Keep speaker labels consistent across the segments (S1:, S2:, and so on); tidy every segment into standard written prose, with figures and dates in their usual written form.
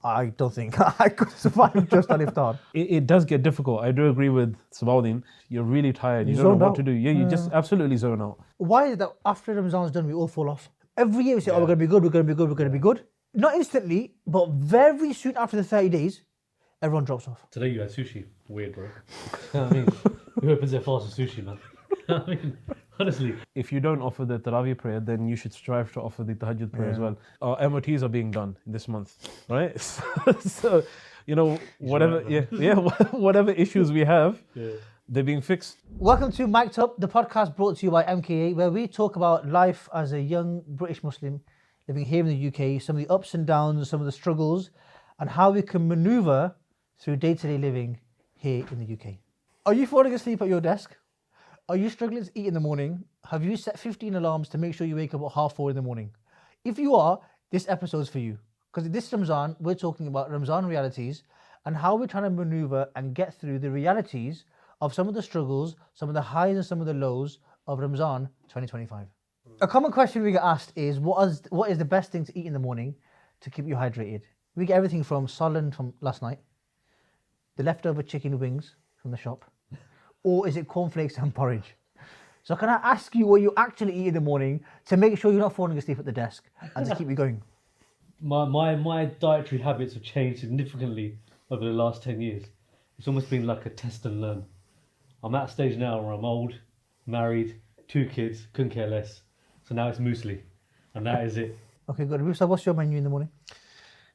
S1: I don't think I could survive just on iftar.
S2: It does get difficult. I do agree with Sabaudin. You're really tired. You don't
S1: zoned
S2: know what
S1: out.
S2: to do. Yeah, you just absolutely zone out.
S1: Why is it that after Ramadan's done, we all fall off? Every year we say, oh, we're going to be good, we're going to be good, we're going to be good. Not instantly, but very soon after the 30 days, everyone drops off.
S3: Today you had sushi. Weird, bro. I mean, who opens their fast with sushi, man? I mean, honestly.
S2: If you don't offer the Taraweeh prayer, then you should strive to offer the Tahajjud prayer as well. Our MOTs are being done this month, right? So, you know, whatever, whatever issues we have, they're being fixed.
S1: Welcome to Mic'd Up, the podcast brought to you by MKA, where we talk about life as a young British Muslim living here in the UK, some of the ups and downs, some of the struggles, and how we can maneuver through day-to-day living here in the UK. Are you falling asleep at your desk? Are you struggling to eat in the morning? Have you set 15 alarms to make sure you wake up at 4:30 in the morning? If you are, this episode's for you. Because this Ramadan, we're talking about Ramadan realities and how we're trying to maneuver and get through the realities of some of the struggles, some of the highs and some of the lows of Ramadan 2025. A common question we get asked is, what is the best thing to eat in the morning to keep you hydrated? We get everything from Solent from last night, the leftover chicken wings from the shop, or is it cornflakes and porridge? So can I ask you what you actually eat in the morning to make sure you're not falling asleep at the desk and to keep you going?
S3: My dietary habits have changed significantly over the last 10 years. It's almost been like a test and learn. I'm at a stage now where I'm old, married, 2 kids, couldn't care less. So now it's muesli, and that is it.
S1: Okay, good. Rusa, what's your menu in the morning?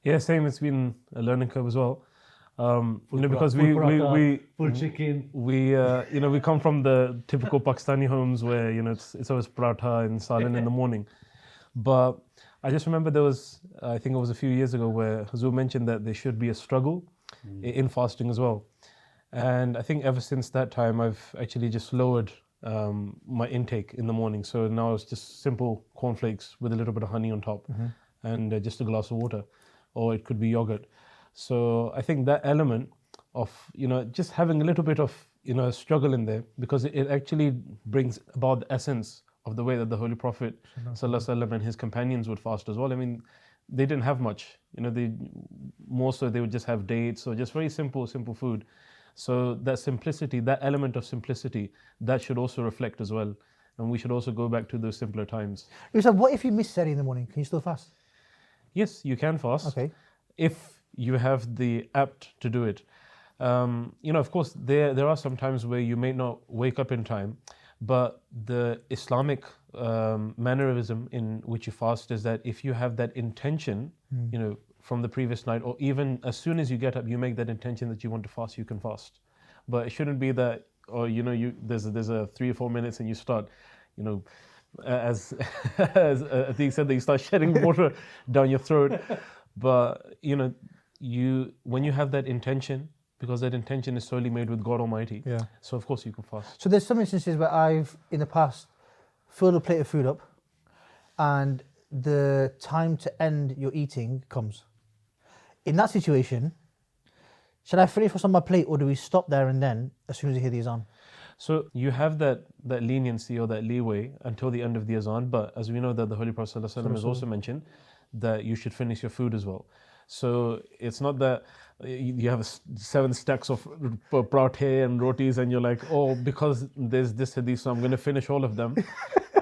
S2: Yeah, same. It's been a learning curve as well. Because
S3: full chicken.
S2: We come from the typical Pakistani homes where it's always paratha and salan in the morning. But I just remember there was, I think it was a few years ago, where Hazur mentioned that there should be a struggle in fasting as well. And I think ever since that time, I've actually just lowered my intake in the morning. So now it's just simple cornflakes with a little bit of honey on top and just a glass of water, or it could be yogurt. So I think that element of, just having a little bit of, struggle in there, because it actually brings about the essence of the way that the Holy Prophet Sallallahu Alaihi Wasallam and his companions would fast as well. I mean, they didn't have much, they would just have dates or just very simple food. So that simplicity, that element of simplicity, that should also reflect as well. And we should also go back to those simpler times.
S1: You said, what if you miss Sehri in the morning? Can you still fast?
S2: Yes, you can fast.
S1: Okay.
S2: If you have the apt to do it. Of course, there are some times where you may not wake up in time, but the Islamic mannerism in which you fast is that if you have that intention, from the previous night, or even as soon as you get up, you make that intention that you want to fast, you can fast. But it shouldn't be that, or there's a 3 or 4 minutes and you start, as Atiq said, that you start shedding water down your throat. But when you have that intention, because that intention is solely made with God Almighty, so of course you can fast.
S1: So there's some instances where I've, in the past, filled a plate of food up and the time to end your eating comes. In that situation, should I finish what's on my plate, or do we stop there and then as soon as you hear the Azaan?
S2: So you have that leniency or that leeway until the end of the Azaan, but as we know that the Holy Prophet ﷺ has also mentioned that you should finish your food as well. So it's not that you have 7 stacks of parathe and rotis and you're like, oh, because there's this hadith, so I'm going to finish all of them.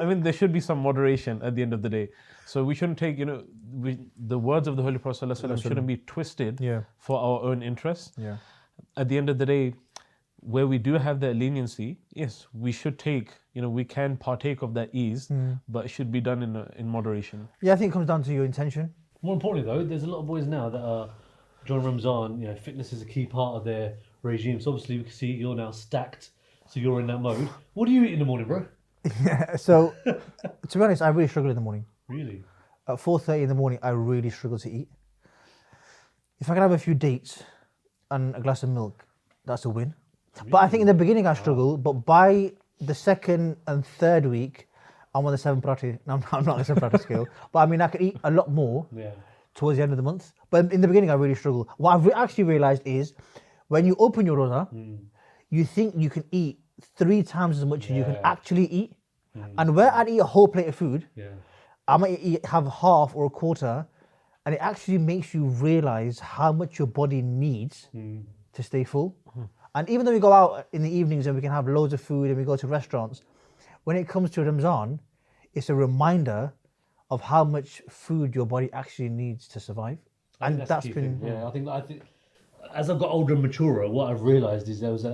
S2: I mean, there should be some moderation at the end of the day. So we shouldn't take, the words of the Holy Prophet ﷺ shouldn't be twisted for our own interests. Yeah. At the end of the day, where we do have that leniency, yes, we should take, we can partake of that ease, but it should be done in moderation.
S1: Yeah, I think it comes down to your intention.
S3: More importantly though, there's a lot of boys now that are during Ramadan, fitness is a key part of their regime. So obviously we can see you're now stacked, so you're in that mode. What do you eat in the morning, bro?
S1: Yeah, so to be honest, I really struggle in the morning.
S3: Really?
S1: At 4:30 in the morning, I really struggle to eat. If I can have a few dates and a glass of milk, that's a win. Really? But I think in the beginning I struggle, but by the 2nd and 3rd week, I'm on the 7 paratha. No, I'm not on the 7 paratha scale, but I mean, I can eat a lot more towards the end of the month. But in the beginning, I really struggle. What I've actually realized is when you open your roza, you think you can eat 3 times as much as you can actually eat. And where I'd eat a whole plate of food, I might have half or a quarter and it actually makes you realize how much your body needs to stay full. And even though we go out in the evenings and we can have loads of food and we go to restaurants, when it comes to Ramadan, it's a reminder of how much food your body actually needs to survive.
S3: I think
S1: And
S3: that's
S1: that's
S3: the key
S1: been
S3: thing. Yeah, I think as I've got older and maturer, what I've realised is there was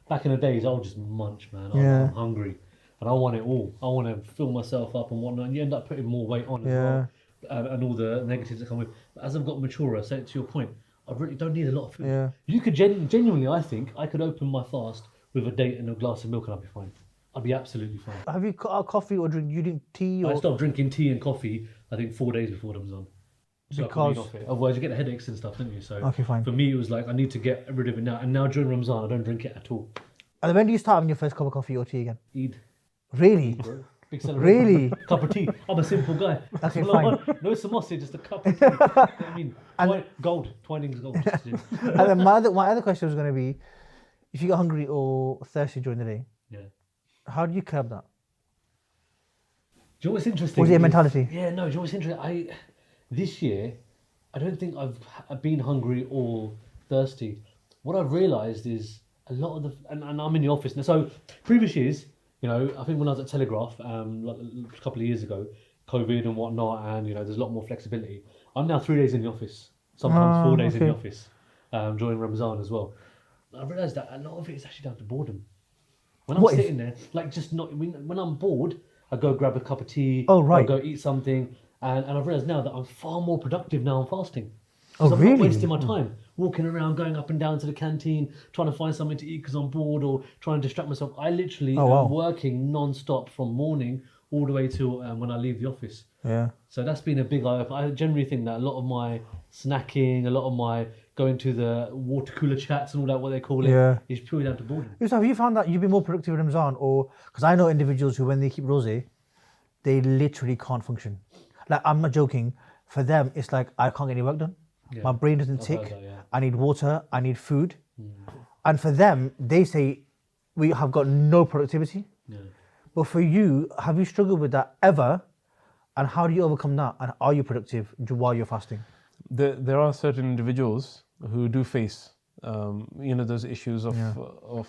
S3: back in the days I'll just munch, man. I'm hungry, and I want it all. I want to fill myself up and whatnot. And you end up putting more weight on as well, and all the negatives that come with. But as I've got maturer, so to your point, I really don't need a lot of food.
S1: Yeah.
S3: You could genuinely, I think, I could open my fast with a date and a glass of milk, and I'd be fine. I'd be absolutely fine.
S1: Have you cut out coffee or you drink tea? Or
S3: I stopped drinking tea and coffee, I think 4 days before Ramadan. So
S1: Because-
S3: off it. Otherwise you get the headaches and stuff, don't you? So
S1: Okay, fine.
S3: for me it was like I need to get rid of it now. And now during Ramadan I don't drink it at all.
S1: And when do you start having your first cup of coffee or tea again?
S3: Eid.
S1: Really?
S3: Big celebration.
S1: Really?
S3: Cup of tea. I'm a simple guy.
S1: Okay,
S3: No,
S1: fine.
S3: No samosa, just a cup of tea. You know what I mean? Gold. Twining's gold.
S1: And then my other question was going to be, if you get hungry or thirsty during the day,
S3: Yeah.
S1: how do you curb that?
S3: Do you know what's interesting?
S1: Was it a mentality?
S3: Yeah, no, do you know what's interesting? This year, I don't think I've been hungry or thirsty. What I've realised is a lot of and I'm in the office now. So previous years, you know, I think when I was at Telegraph, like a couple of years ago, COVID and whatnot, and you know, there's a lot more flexibility. I'm now 3 days in the office, sometimes 4 days in the office, during Ramadan as well. I realised that a lot of it is actually down to boredom. When I'm sitting there, like just not when I'm bored, I go grab a cup of tea.
S1: Oh, right.
S3: I go eat something, and I've realised now that I'm far more productive now. I'm fasting.
S1: Oh,
S3: I'm
S1: really?
S3: not wasting my time walking around, going up and down to the canteen, trying to find something to eat because I'm bored or trying to distract myself. I literally am working non-stop from morning all the way till when I leave the office.
S1: Yeah.
S3: So that's been a big eye-opener. I generally think that a lot of my snacking, a lot of my going to the water cooler chats and all that, what they call it, is purely down to boredom.
S1: So have you found that you've been more productive in Ramadan, or because I know individuals who, when they keep rosé, they literally can't function. Like, I'm not joking. For them, it's like I can't get any work done.
S3: Yeah.
S1: My brain doesn't
S3: I've
S1: tick.
S3: heard that, yeah.
S1: I need water. I need food. And for them, they say we have got no productivity.
S3: Yeah.
S1: But for you, have you struggled with that ever? And how do you overcome that? And are you productive while you're fasting?
S2: There are certain individuals who do face, those issues of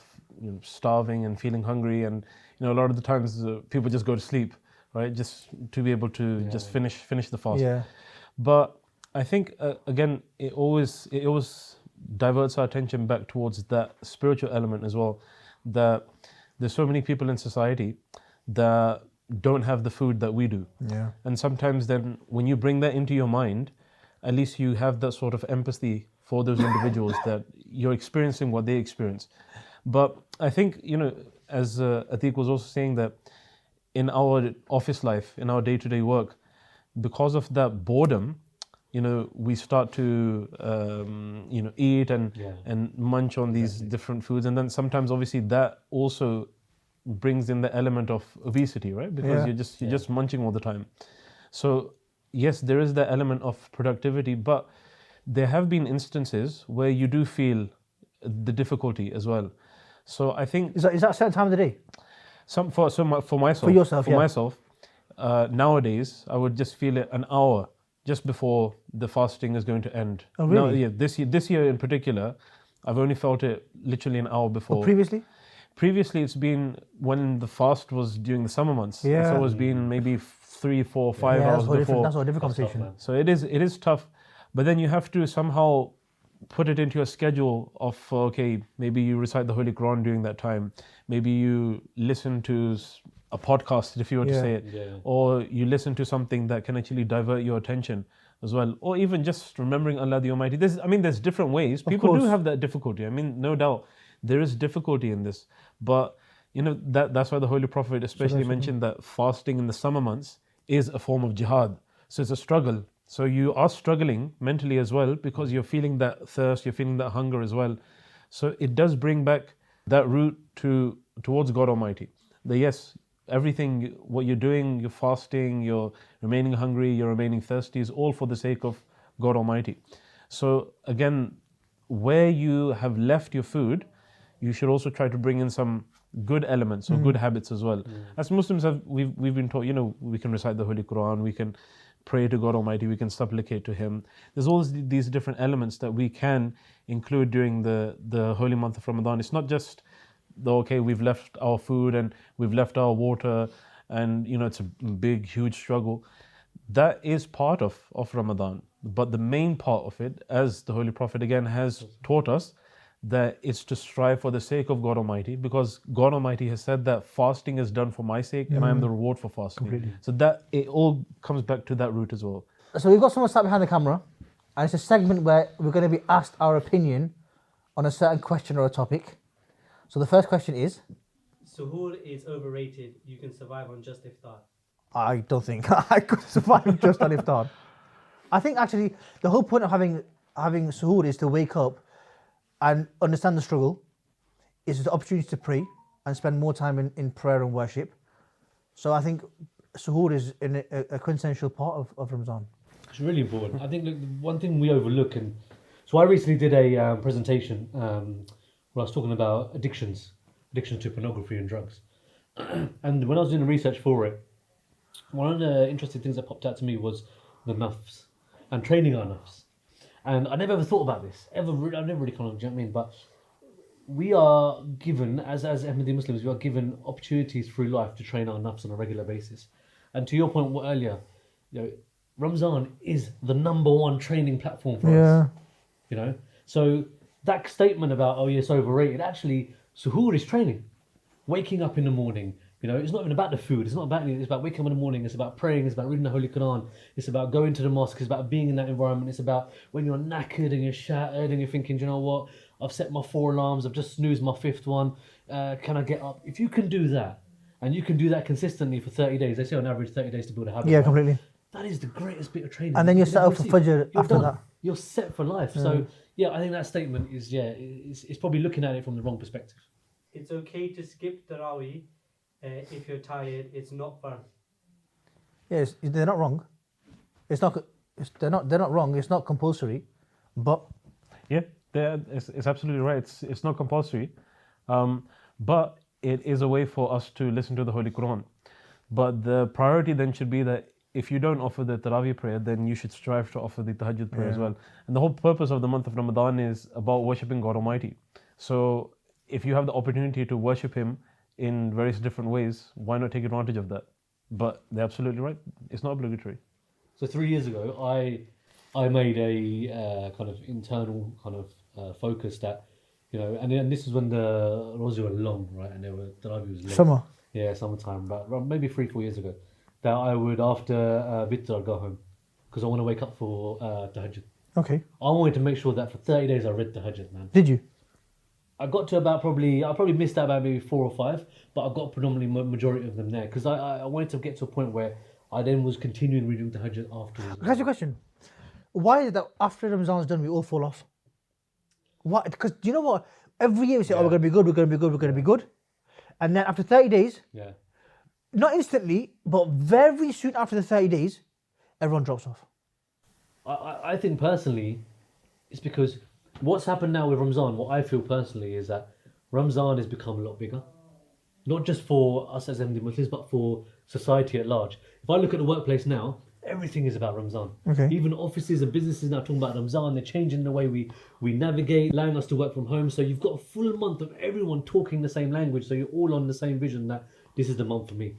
S2: starving and feeling hungry, and a lot of the times people just go to sleep, right, just to be able to just finish the fast.
S1: Yeah.
S2: But I think again, it always diverts our attention back towards that spiritual element as well. That there's so many people in society that don't have the food that we do.
S1: Yeah.
S2: And sometimes then when you bring that into your mind, at least you have that sort of empathy for those individuals that you're experiencing what they experience. But I think, as Atiq was also saying, that in our office life, in our day-to-day work, because of that boredom, we start to, eat and munch on these different foods. And then sometimes obviously that also brings in the element of obesity, right? Because you're just munching all the time. So yes, there is the element of productivity, but there have been instances where you do feel the difficulty as well. So I think
S1: Is that a certain time of the day?
S2: for myself,
S1: For yourself,
S2: myself, nowadays I would just feel it an hour just before the fasting is going to end.
S1: Oh, really?
S2: Now, this year in particular, I've only felt it literally an hour before.
S1: Previously?
S2: Previously, it's been when the fast was during the summer months.
S1: Yeah.
S2: So it's been maybe 3, 4, 5 hours before.
S1: That's a different
S3: That's tough,
S1: conversation.
S3: man.
S2: So it is tough, but then you have to somehow put it into your schedule of, okay, maybe you recite the Holy Quran during that time, maybe you listen to a podcast, if you were to say it, or you listen to something that can actually divert your attention as well, or even just remembering Allah the Almighty. There's different ways. People do have that difficulty. No doubt there is difficulty in this, but that's why the Holy Prophet especially mentioned that fasting in the summer months is a form of jihad. So it's a struggle. So you are struggling mentally as well because you're feeling that thirst, you're feeling that hunger as well. So it does bring back that route towards God Almighty. That yes, everything, what you're doing, you're fasting, you're remaining hungry, you're remaining thirsty, is all for the sake of God Almighty. So again, where you have left your food, you should also try to bring in some good elements or good habits as well. As Muslims, we've been taught, we can recite the Holy Quran, we can pray to God Almighty, we can supplicate to Him. There's all these different elements that we can include during the holy month of Ramadan. It's not just okay, we've left our food and we've left our water, and it's a big, huge struggle. That is part of Ramadan. But the main part of it, as the Holy Prophet again has taught us, that it's to strive for the sake of God Almighty, because God Almighty has said that fasting is done for my sake and I am the reward for fasting.
S1: Completely.
S2: So that it all comes back to that root as well.
S1: So we've got someone sat behind the camera, and it's a segment where we're going to be asked our opinion on a certain question or a topic. So the first question is,
S4: Suhoor is overrated. You can survive on just iftar.
S1: I don't think I could survive just on iftar. I think actually the whole point of having suhoor is to wake up and understand the struggle. It's the opportunity to pray and spend more time in prayer and worship. So I think suhoor is a quintessential part of Ramadan.
S3: It's really important. I think the one thing we overlook, and so I recently did a presentation where I was talking about addictions to pornography and drugs. And when I was doing the research for it, one of the interesting things that popped out to me was the nafs and training our nafs. And I never ever thought about this. I never really kind of, do you know what I mean? But we are given, as Ahmadi Muslims, we are given opportunities through life to train our nafs on a regular basis. And to your point earlier, Ramzan is the number one training platform for us. So that statement about, oh, it's overrated, actually, suhoor is training. Waking up in the morning, it's not even about the food, it's not about anything, it's about waking up in the morning, it's about praying, it's about reading the Holy Quran, it's about going to the mosque, it's about being in that environment, it's about when you're knackered and you're shattered and you're thinking, do you know what, I've set my 4 alarms, I've just snoozed my 5th one, can I get up? If you can do that, and you can do that consistently for 30 days, they say on average 30 days to build a habit.
S1: Yeah,
S3: right?
S1: completely.
S3: That is the greatest bit of training.
S1: And then you're set up for Fajr after
S3: done.
S1: that.
S3: You're set for life. So, I think that statement is, it's probably looking at it from the wrong perspective.
S4: It's okay to skip Taraweeh if you're tired. It's not fun.
S1: Yes, they're not wrong. They're not wrong. It's not compulsory, but
S2: Yeah, it's absolutely right. It's not compulsory, but it is a way for us to listen to the Holy Quran. But the priority then should be that if you don't offer the Taraweeh prayer, then you should strive to offer the Tahajjud prayer as well. And the whole purpose of the month of Ramadan is about worshipping God Almighty. So if you have the opportunity to worship Him in various different ways, why not take advantage of that? But they're absolutely right. It's not obligatory.
S3: So 3 years ago, I made a kind of internal kind of focus that, and this is when the rosary were long, right? And Taraweeh was late.
S1: summer.
S3: Yeah, summertime, but maybe 3-4 years ago, that I would after Iftar go home because I want to wake up for Tahajjud.
S1: Okay.
S3: I wanted to make sure that for 30 days I read Tahajjud, man.
S1: Did you?
S3: I got to I probably missed out about maybe 4 or 5, but I got predominantly majority of them there because I wanted to get to a point where I then was continuing reading Tahajjud afterwards.
S1: Can I ask you a question? Why is it that after Ramadan's done, we all fall off? Why? Because do you know what? Every year we say, oh, we're going to be good, we're going to be good, we're going to be good. And then after 30 days, not instantly, but very soon after the 30 days, everyone drops off.
S3: I think personally, it's because what's happened now with Ramzan, what I feel personally is that Ramzan has become a lot bigger. Not just for us as Ahmadi Muslims, but for society at large. If I look at the workplace now, everything is about Ramzan.
S1: Okay.
S3: Even offices and businesses now talking about Ramzan. They're changing the way we navigate, allowing us to work from home. So you've got a full month of everyone talking the same language. So you're all on the same vision that this is the month for me.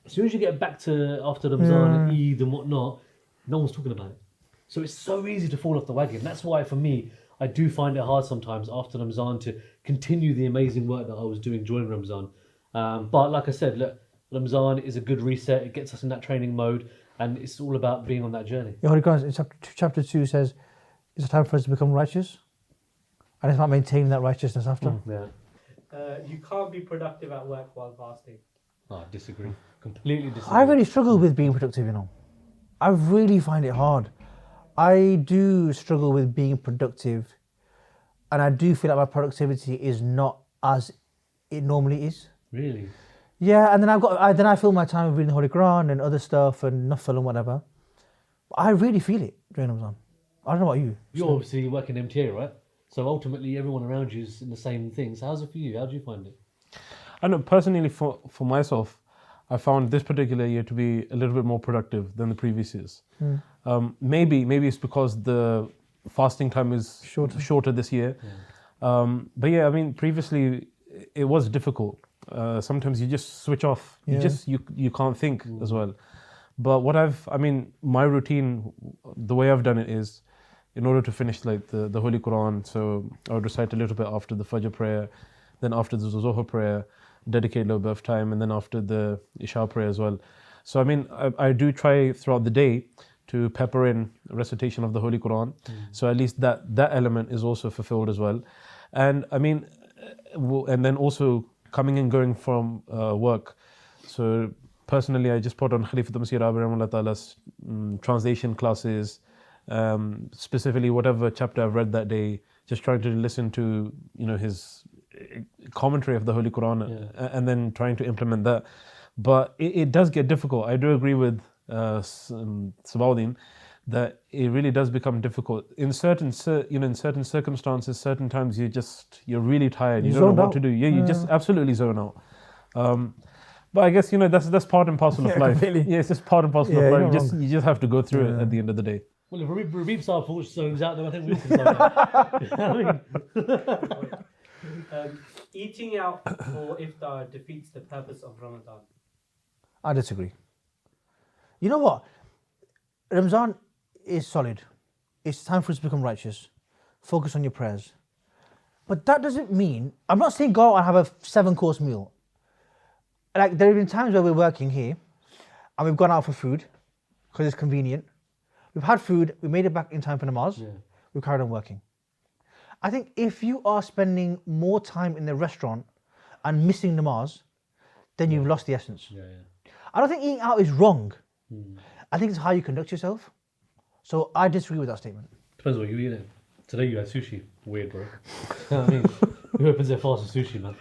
S3: As soon as you get back to after Ramzan and Eid and whatnot, no one's talking about it. So it's so easy to fall off the wagon. That's why for me, I do find it hard sometimes after Ramzan to continue the amazing work that I was doing during Ramzan. But like I said, look, Ramzan is a good reset. It gets us in that training mode. And it's all about being on that journey.
S1: Yeah, Holy Quran in chapter 2 says, it's a time for us to become righteous. And it's about maintaining that righteousness after.
S4: You can't be productive at work while fasting.
S3: I disagree. Completely disagree.
S1: I really struggle with being productive, I really find it hard. I do struggle with being productive. And I do feel like my productivity is not as it normally is.
S3: Really?
S1: Yeah, and then I fill my time with reading the Holy Quran and other stuff and Nafil and whatever. But I really feel it during Ramadan. I don't know about you.
S3: You're obviously working MTA, right? So ultimately everyone around you is in the same things. How's it for you? How do you find it?
S2: I know personally for myself, I found this particular year to be a little bit more productive than the previous years. Maybe it's because the fasting time is shorter this year. But yeah, I mean, previously it was difficult. Sometimes you just switch off. You can't think as well. But my routine, the way I've done it is, in order to finish like the Holy Quran, so I would recite a little bit after the Fajr prayer, then after the Zuhur prayer, dedicate a little bit of time, and then after the Isha prayer as well. So I mean, I do try throughout the day to pepper in recitation of the Holy Quran. So at least that element is also fulfilled as well. And I mean, and then also coming and going from work. So personally, I just put on Khalifatul Masih Rahimahullah Ta'ala's translation classes, specifically whatever chapter I've read that day, just trying to listen to, his commentary of the Holy Quran, and then trying to implement that. But it does get difficult. I do agree with Sabaudin that it really does become difficult in certain circumstances. Certain times you're really tired. You don't know what to do. You just absolutely zone out. But I guess that's part and parcel of life.
S1: Completely.
S2: Yeah, it's just part and parcel of life. You just have to go through it at the end of the day.
S3: Well, if Rabeeb's our fault zones out, then I think we all can zone out.
S4: Eating out for iftar defeats the purpose of Ramadan.
S1: I disagree. You know what? Ramadan is solid. It's time for us to become righteous. Focus on your prayers. But that doesn't mean, I'm not saying go out and have a 7-course meal. Like, there have been times where we're working here and we've gone out for food because it's convenient. We've had food, we made it back in time for namaz, we've carried on working. I think if you are spending more time in the restaurant and missing namaz, then you've lost the essence. I don't think eating out is wrong. I think it's how you conduct yourself. So I disagree with that statement.
S3: Depends what you eat. Today you had sushi. Weird, bro. I mean, who opens their fast with sushi, man?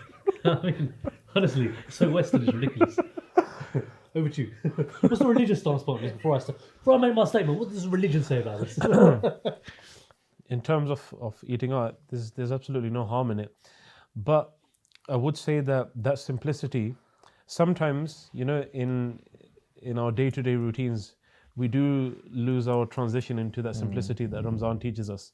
S3: I mean, honestly, it's so Western, it's ridiculous. Over to you. What's the religious stance on this before I make my statement? What does religion say about this?
S2: In terms of eating out, there's absolutely no harm in it. But I would say that simplicity, sometimes, in our day-to-day routines, we do lose our transition into that simplicity that Ramadan teaches us.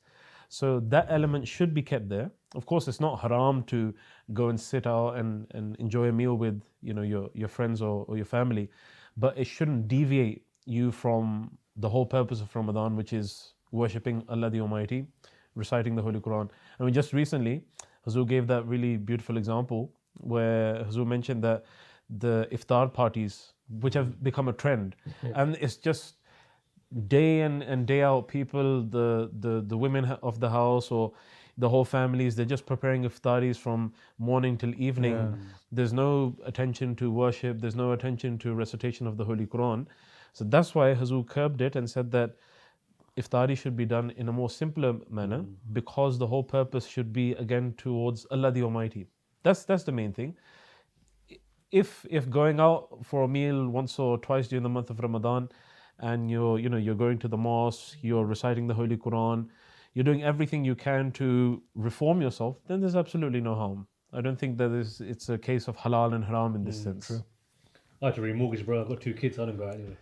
S2: So that element should be kept there. Of course, it's not haram to go and sit out and enjoy a meal with your friends or your family, but it shouldn't deviate you from the whole purpose of Ramadan, which is worshipping Allah the Almighty, reciting the Holy Quran. I mean, just recently, Hazur gave that really beautiful example where Hazur mentioned that the iftar parties, which have become a trend, and it's just day in and day out, people, the women of the house or the whole families, they're just preparing iftaris from morning till evening. There's no attention to worship, there's no attention to recitation of the Holy Quran. So that's why Hazur curbed it and said that iftari should be done in a more simpler manner, because the whole purpose should be again towards Allah the Almighty. That's the main thing. If going out for a meal once or twice during the month of Ramadan, and you're going to the mosque, you're reciting the Holy Quran, you're doing everything you can to reform yourself, then there's absolutely no harm. I don't think that it's a case of halal and haram in this sense.
S1: True.
S3: I have to remortgage, bro. I've got 2 kids. I don't go out anyway.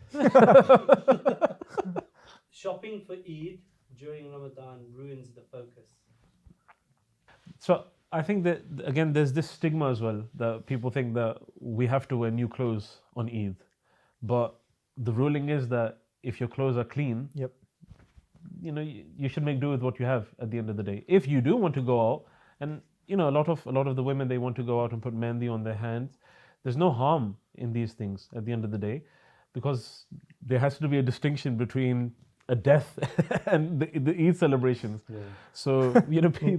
S4: Shopping for Eid during Ramadan ruins the focus.
S2: So I think that, again, there's this stigma as well, that people think that we have to wear new clothes on Eid. But the ruling is that if your clothes are clean, you should make do with what you have at the end of the day. If you do want to go out, and a lot of the women, they want to go out and put mehndi on their hands, there's no harm in these things at the end of the day, because there has to be a distinction between a death and the Eid celebrations. So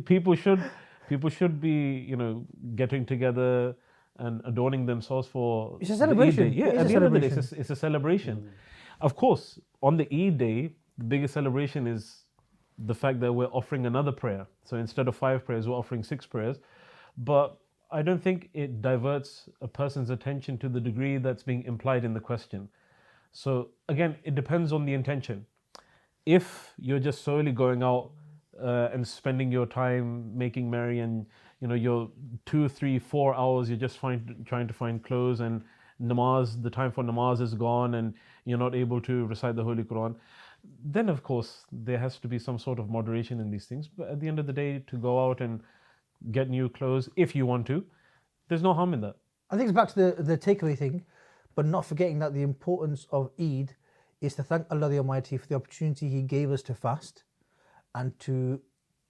S2: people should be getting together and adorning themselves for
S1: it's a celebration.
S2: The Eid day. At the end of the day, it's a celebration. Of course, on the Eid day, the biggest celebration is the fact that we're offering another prayer. So instead of 5 prayers, we're offering 6 prayers. But I don't think it diverts a person's attention to the degree that's being implied in the question. So again, it depends on the intention. If you're just solely going out and spending your time making merry, and your 2, 3, 4 hours, you're just trying to find clothes and namaz, the time for namaz is gone and you're not able to recite the Holy Quran, then of course there has to be some sort of moderation in these things. But at the end of the day, to go out and get new clothes if you want to, there's no harm in that.
S1: I think it's back to the takeaway thing, but not forgetting that the importance of Eid is to thank Allah the Almighty for the opportunity He gave us to fast and to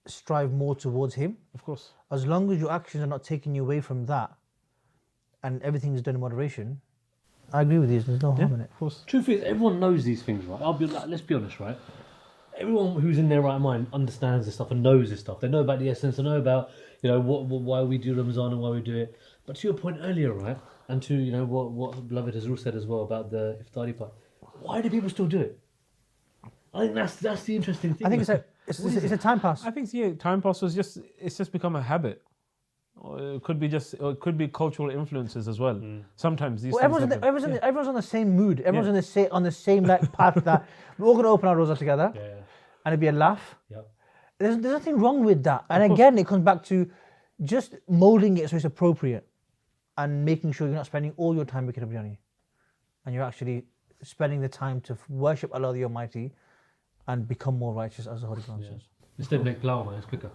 S1: strive more towards Him.
S2: Of course.
S1: As long as your actions are not taking you away from that and everything is done in moderation, I agree with you, there's no harm in it.
S2: Of course.
S3: Truth is, everyone knows these things, right? Let's be honest, right? Everyone who's in their right mind understands this stuff and knows this stuff. They know about the essence. They know about why we do Ramadan and why we do it. But to your point earlier, right, and to what beloved Hazur said as well about the iftari part, why do people still do it? I think that's the interesting thing.
S1: I think it's a time pass.
S2: I think time pass was it's just become a habit. Or it could be cultural influences as well. Sometimes these things happen.
S1: Everyone's on the same mood. Everyone's on the same like path that we're all going to open our rosa together, and it'd be a laugh.
S3: Yeah.
S1: There's nothing wrong with that. And again, it comes back to just molding it so it's appropriate, and making sure you're not spending all your time making a biryani, and you're actually spending the time to worship Allah the Almighty, and become more righteous, as the Holy Quran says.
S3: Instead of make plow, man, it's quicker.